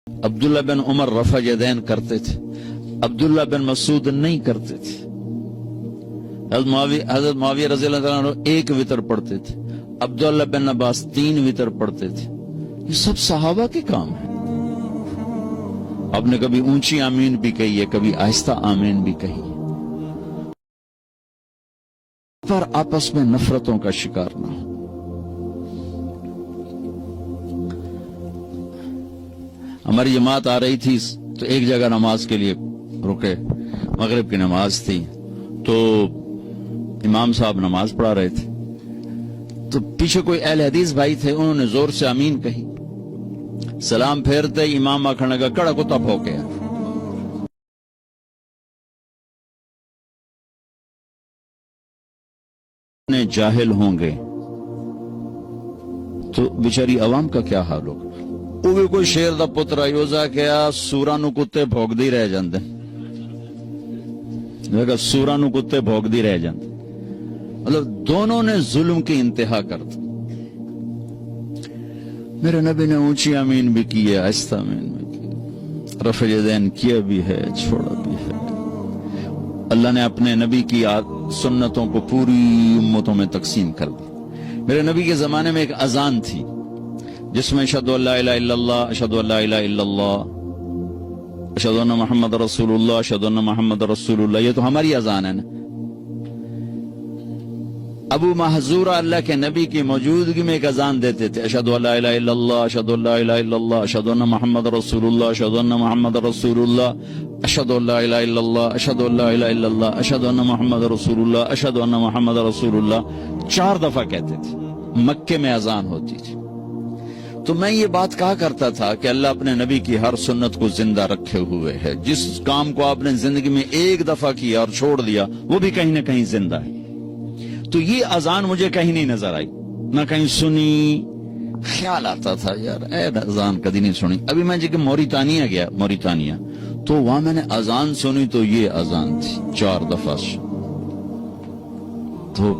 عبداللہ بن عمر رفع یدین کرتے تھے، عبداللہ بن مسعود نہیں کرتے تھے۔ حضرت معاویہ رضی اللہ عنہ ایک وتر پڑھتے تھے، عبداللہ بن عباس 3 وتر پڑھتے تھے۔ یہ سب صحابہ کے کام ہیں۔ آپ نے کبھی اونچی آمین بھی کہی ہے، کبھی آہستہ آمین بھی کہی ہے، پر آپس میں نفرتوں کا شکار نہ ہو۔ ہماری جماعت آ رہی تھی تو ایک جگہ نماز کے لیے رکے، مغرب کی نماز تھی، تو امام صاحب نماز پڑھا رہے تھے، تو پیچھے کوئی اہل حدیث بھائی تھے، انہوں نے زور سے آمین کہی، سلام پھیرتے امام آکھنے لگا کڑا کتا پھوکے جاہل ہوں گے تو بیچاری عوام کا کیا حال ہوگا؟ وہ بھی کوئی شیر دا پتر آئیوزا کیا سوراں نو کتے بھوک دی رہ جاندے، سوراں نو کتے بھوک دی رہ جاندے، مطلب دونوں نے ظلم کی انتہا کر دی۔ میرے نبی نے اونچی آمین بھی کی ہے، آہستہ آمین بھی کی، رفع یدین کیا بھی ہے، چھوڑا بھی ہے۔ اللہ نے اپنے نبی کی سنتوں کو پوری امتوں میں تقسیم کر دی۔ میرے نبی کے زمانے میں ایک اذان تھی جس میں اشہدو ان لا الہ الا اللہ، اشہدو ان لا الہ الا اللہ، اشہدو ان محمد رسول اللہ، اشہدو ان محمد رسول اللہ، یہ تو ہماری اذان ہے نا۔ ابو محذورہ اللہ کے نبی کی موجودگی میں ایک اذان دیتے تھے، اشہدو ان لا الہ الا اللہ، اشہدو ان لا الہ الا اللہ، اشہدو ان محمد رسول اللہ، اشہدو ان محمد رسول اللہ، اشہدو ان لا الہ الا اللہ، اشہدو ان لا الہ الا اللہ، اشہدو ان محمد رسول اللہ، اشہدو ان محمد رسول اللہ، 4 دفعہ کہتے تھے۔ مکے میں اذان ہوتی تھی۔ تو میں یہ بات کہا کرتا تھا کہ اللہ اپنے نبی کی ہر سنت کو زندہ رکھے ہوئے ہے، جس کام کو آپ نے زندگی میں ایک دفعہ کیا اور چھوڑ دیا وہ بھی کہیں نہ کہیں زندہ ہے۔ تو یہ اذان مجھے کہیں نہیں نظر آئی، نہ کہیں سنی، خیال آتا تھا یار اے اذان کدی نہیں سنی۔ ابھی میں جب موریتانیہ گیا، موریتانیہ، تو وہاں میں نے اذان سنی تو یہ اذان تھی 4 دفعہ۔ تو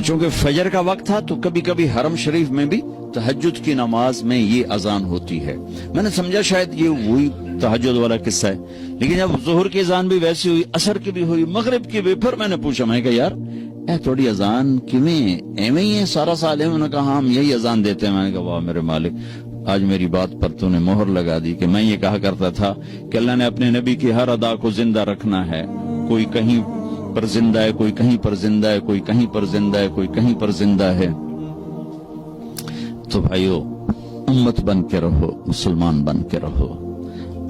چونکہ فجر کا وقت تھا تو کبھی کبھی حرم شریف میں بھی تہجد کی نماز میں یہ اذان ہوتی ہے۔ میں نے سمجھا شاید یہ وہی تہجد والا قصہ ہے، لیکن جب ظہر کی اذان بھی ویسی ہوئی، عصر کی بھی ہوئی، مغرب کی بھی، پھر میں نے پوچھا، میں کہا یار اے تھوڑی اذان کیویں ایویں ہی ہے سارا سال ہے؟ انہوں نے کہا ہم یہی اذان دیتے ہیں۔ میں نے کہا واہ میرے مالک، آج میری بات پر تو نے مہر لگا دی کہ میں یہ کہا کرتا تھا کہ اللہ نے اپنے نبی کی ہر ادا کو زندہ رکھنا ہے، کوئی کہیں پر زندہ ہے، کوئی کہیں پر زندہ ہے، کوئی کہیں پر زندہ ہے، کوئی کہیں پر زندہ ہے۔ تو بھائیو امت بن کے رہو، مسلمان بن کے رہو،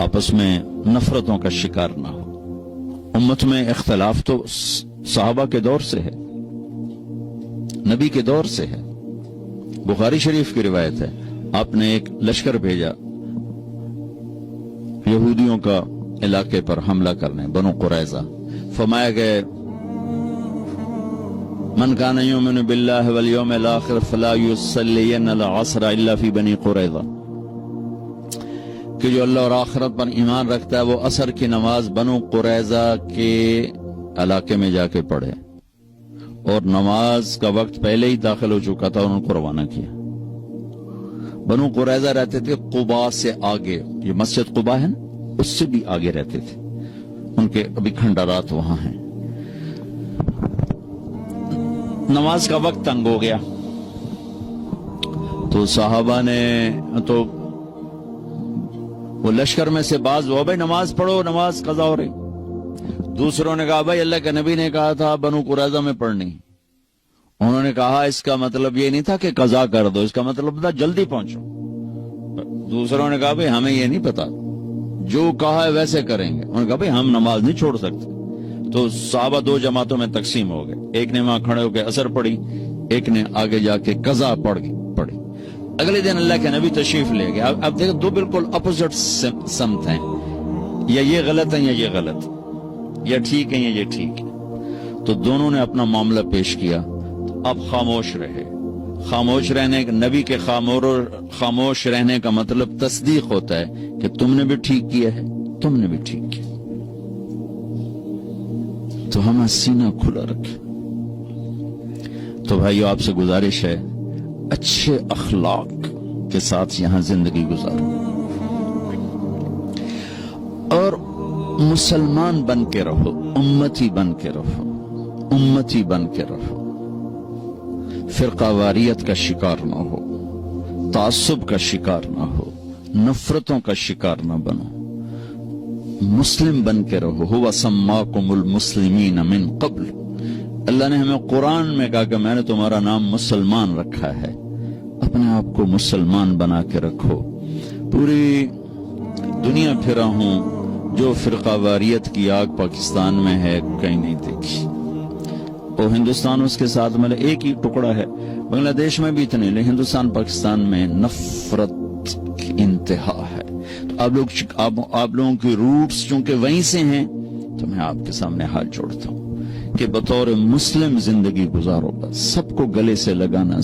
آپس میں نفرتوں کا شکار نہ ہو۔ امت میں اختلاف تو صحابہ کے دور سے ہے، نبی کے دور سے ہے۔ بخاری شریف کی روایت ہے، آپ نے ایک لشکر بھیجا یہودیوں کا علاقے پر حملہ کرنے، بنو قریظہ۔ فرمایا گئے من کان یؤمن باللہ والیوم الاخر فلا یصلین العصر الا فی بنی قریظہ، کہ جو اللہ اور آخرت پر ایمان رکھتا ہے وہ عصر کی نماز بنو قریظہ کے علاقے میں جا کے پڑھے، اور نماز کا وقت پہلے ہی داخل ہو چکا تھا، انہوں کو روانہ کیا۔ بنو قریظہ رہتے تھے قباء سے آگے، یہ مسجد قباء ہے نا، اس سے بھی آگے رہتے تھے، ان کے ابھی کھنڈرات وہاں ہیں۔ نماز کا وقت تنگ ہو گیا تو صحابہ نے تو وہ لشکر میں سے بعض وہ بھائی نماز پڑھو، نماز قضا ہو رہی۔ دوسروں نے کہا بھائی اللہ کے نبی نے کہا تھا بنو قریظہ میں پڑھنی۔ انہوں نے کہا اس کا مطلب یہ نہیں تھا کہ قضا کر دو، اس کا مطلب تھا جلدی پہنچو۔ دوسروں نے کہا بھائی ہمیں یہ نہیں پتا، جو کہا ہے ویسے کریں گے۔ انہوں نے کہا بھئی ہم نماز نہیں چھوڑ سکتے۔ تو صحابہ 2 جماعتوں میں تقسیم ہو گئے، ایک نے وہاں کھڑے ہو کے عصر پڑھی، ایک نے آگے جا کے قضا پڑھی۔ اگلے دن اللہ کے نبی تشریف لے گئے۔ اب دیکھو 2 بالکل اپوزٹ سمت ہیں، یا یہ غلط ہیں یا یہ غلط، یا ٹھیک ہیں یا یہ ٹھیک ہے۔ تو دونوں نے اپنا معاملہ پیش کیا، اب خاموش رہے۔ خاموش رہنے، نبی کے خاموش رہنے کا مطلب تصدیق ہوتا ہے کہ تم نے بھی ٹھیک کیا ہے، تم نے بھی ٹھیک کیا۔ تو ہمیں سینہ کھلا رکھے۔ تو بھائیو آپ سے گزارش ہے، اچھے اخلاق کے ساتھ یہاں زندگی گزارو، اور مسلمان بن کے رہو، امتی بن کے رہو، امتی بن کے رہو، فرقہ واریت کا شکار نہ ہو، تعصب کا شکار نہ ہو، نفرتوں کا شکار نہ بنو، مسلم بن کے رہو۔ ہوا سماکم المسلمین من قبل، اللہ نے ہمیں قرآن میں کہا کہ میں نے تمہارا نام مسلمان رکھا ہے، اپنے آپ کو مسلمان بنا کے رکھو۔ پوری دنیا پھرا ہوں، جو فرقہ واریت کی آگ پاکستان میں ہے کہیں نہیں دیکھی، اور ہندوستان اس کے ساتھ ملے ایک ہی ٹکڑا ہے، بنگلہ دیش میں بھی اتنے، لیکن ہندوستان پاکستان میں نفرت کی انتہا ہے۔ تو آپ لوگوں کی روٹس چونکہ وہیں سے ہیں، تو میں آپ کے سامنے ہاتھ جوڑتا ہوں کہ بطور مسلم زندگی گزارو، بس سب کو گلے سے لگانا